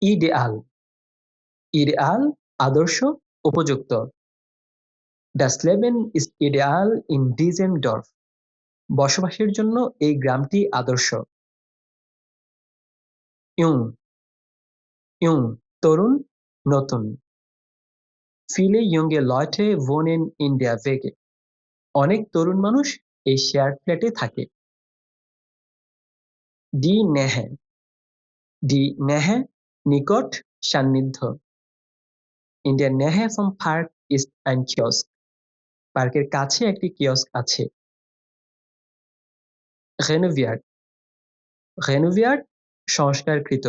Ideal, ideal আদর্শ, উপযুক্ত। Das Leben ist ideal in diesem Dorf. বসবাসের জন্য এই গ্রামটি আদর্শ। ইয়ং, ইয়ং তরুণ, নতুন। Viele junge Leute wohnen in der WG. অনেক তরুণ মানুষ এই শেয়ার ফ্ল্যাটে থাকে। Die Nähe, die Nähe নিকট, সান্নিধ্য। In der Nähe vom Park ist ein Kiosk. পার্কের কাছে একটি কিয়স্ক আছে। Renoviert, renoviert সংস্কারকৃত।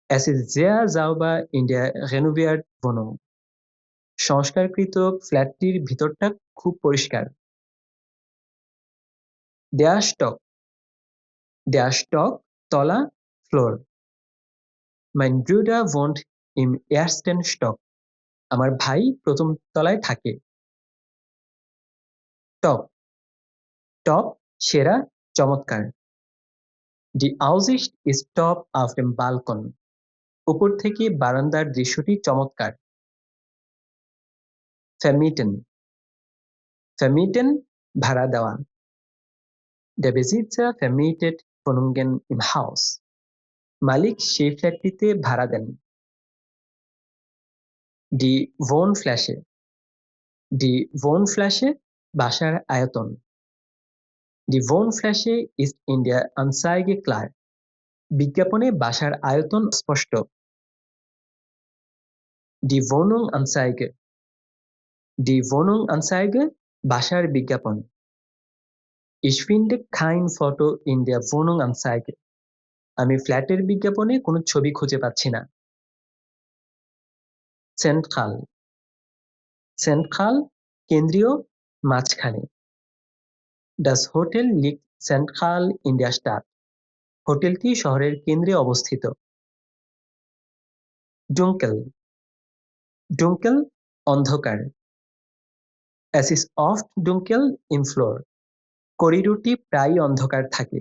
Es ist sehr sauber in der renoviert Wohnung. সংস্কারকৃত ফ্ল্যাটটির ভিতরটা খুব পরিষ্কার। Der Stock, der Stock তলা, floor. Mein Bruder wohnt im ersten Stock. আমার ভাই প্রথম তলায় থাকে। Top, top সেরা, চমৎকার। Die Aussicht ist top auf dem Balkon. উপর থেকে বারান্দার দৃশ্যটি চমৎকার। Vermieten, vermieten ভাড়া দেওয়া। Der Besitzer vermietet Wohnungen im Haus. মালিক সেই ফ্ল্যাটটিতে ভাড়া দেন। Die Wohnfläche, die Wohnfläche বাসার আয়তন। Die Wohnfläche ist in der Anzeige klar. বিজ্ঞাপনে বাসার আয়তন স্পষ্ট। Die Wohnung-Anzeige, die Wohnung-Anzeige বাসার বিজ্ঞাপন। Ich finde kein Foto in der Wohnung-Anzeige. আমি ফ্ল্যাটের বিজ্ঞাপনে কোনো ছবি খুঁজে পাচ্ছি না। Zentral, Zentral কেন্দ্রীয়, মাঝখানে। Das Hotel liegt zentral in der Stadt. হোটেলটি শহরের কেন্দ্রে অবস্থিত। Dunkel, dunkel অন্ধকার। Es ist oft dunkel im Flur. করিডোরটি প্রায়ই অন্ধকার থাকে।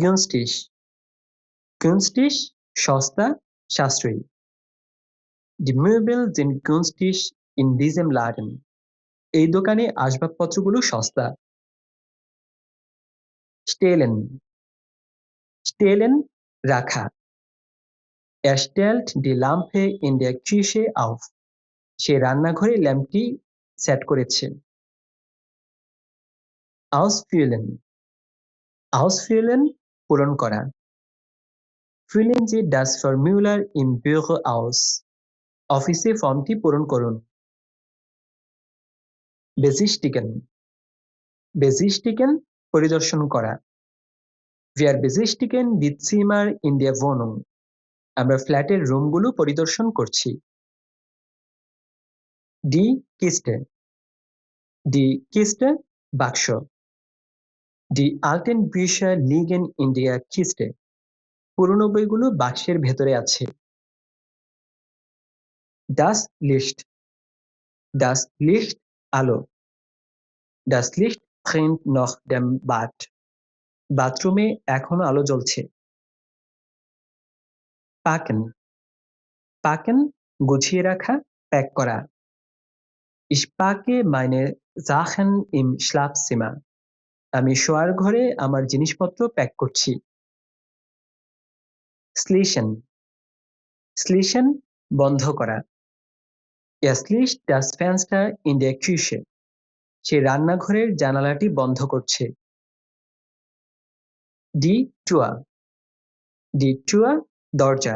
Günstig, günstig সস্তা, সাশ্রয়ী। Die Möbel sind günstig in diesem Laden. এই দোকানে আসবাবপত্রগুলো সস্তা। Stellen, stellen রাখা। Er stellt die Lampe in der Küche auf. সে রান্নাঘরে ল্যাম্পটি সেট করেছে। Ausfüllen, ausfüllen পূরণ করা। Füllen Sie das Formular im Büro aus. অফিসে ফর্মটি পূরণ করুন। Besichtigen, besichtigen পরিদর্শন করা। Wir besichtigen die Zimmer in der Wohnung. আমরা ফ্ল্যাটের রুমগুলো পরিদর্শন করছি। Die Kiste, die Kiste বাক্স। Die alten Bücher liegen in der Kiste. পুরনো বইগুলো বাক্সের ভেতরে আছে। Das Licht, das Licht আলো। Das Licht brennt noch dem Bad. বাথরুমে এখনো আলো জ্বলছে। Packen, packen গুছিয়ে রাখা, প্যাক করা। Ich packe meine Sachen im Schlafzimmer. আমি শোয়ার ঘরে আমার জিনিসপত্র প্যাক করছি। Schließen, schließen বন্ধ করা। Er schließt das Fenster in der Küche. সে রান্নাঘরের জানালাটি বন্ধ করছে। Die Tür, die Tür দরজা।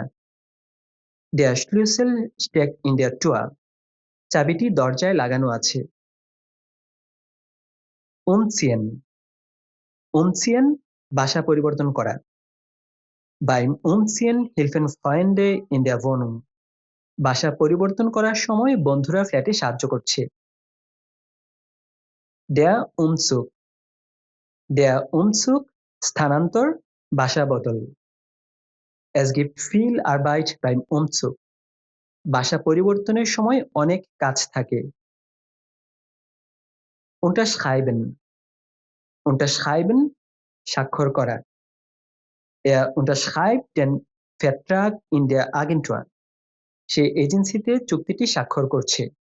Der Schlüssel steckt in der Tür. চাবিটি দরজায় লাগানো আছে। Umziehen, umziehen বাসা পরিবর্তন করা। Beim Umziehen helfen Freunde in der Wohnung. বাসা পরিবর্তন করার সময় বন্ধুরা ফ্ল্যাটে সাহায্য করছে। Der Umzug, der Umzug স্থানান্তর, বাসা বদল। Es gibt viel Arbeit beim Umzug. বাসা পরিবর্তনের সময় অনেক কাজ থাকে। Unterschreiben, unterschreiben স্বাক্ষর করা। Er unterschreibt den Vertrag in der Agentur. সে এজেন্সিতে চুক্তিটি স্বাক্ষর করছে।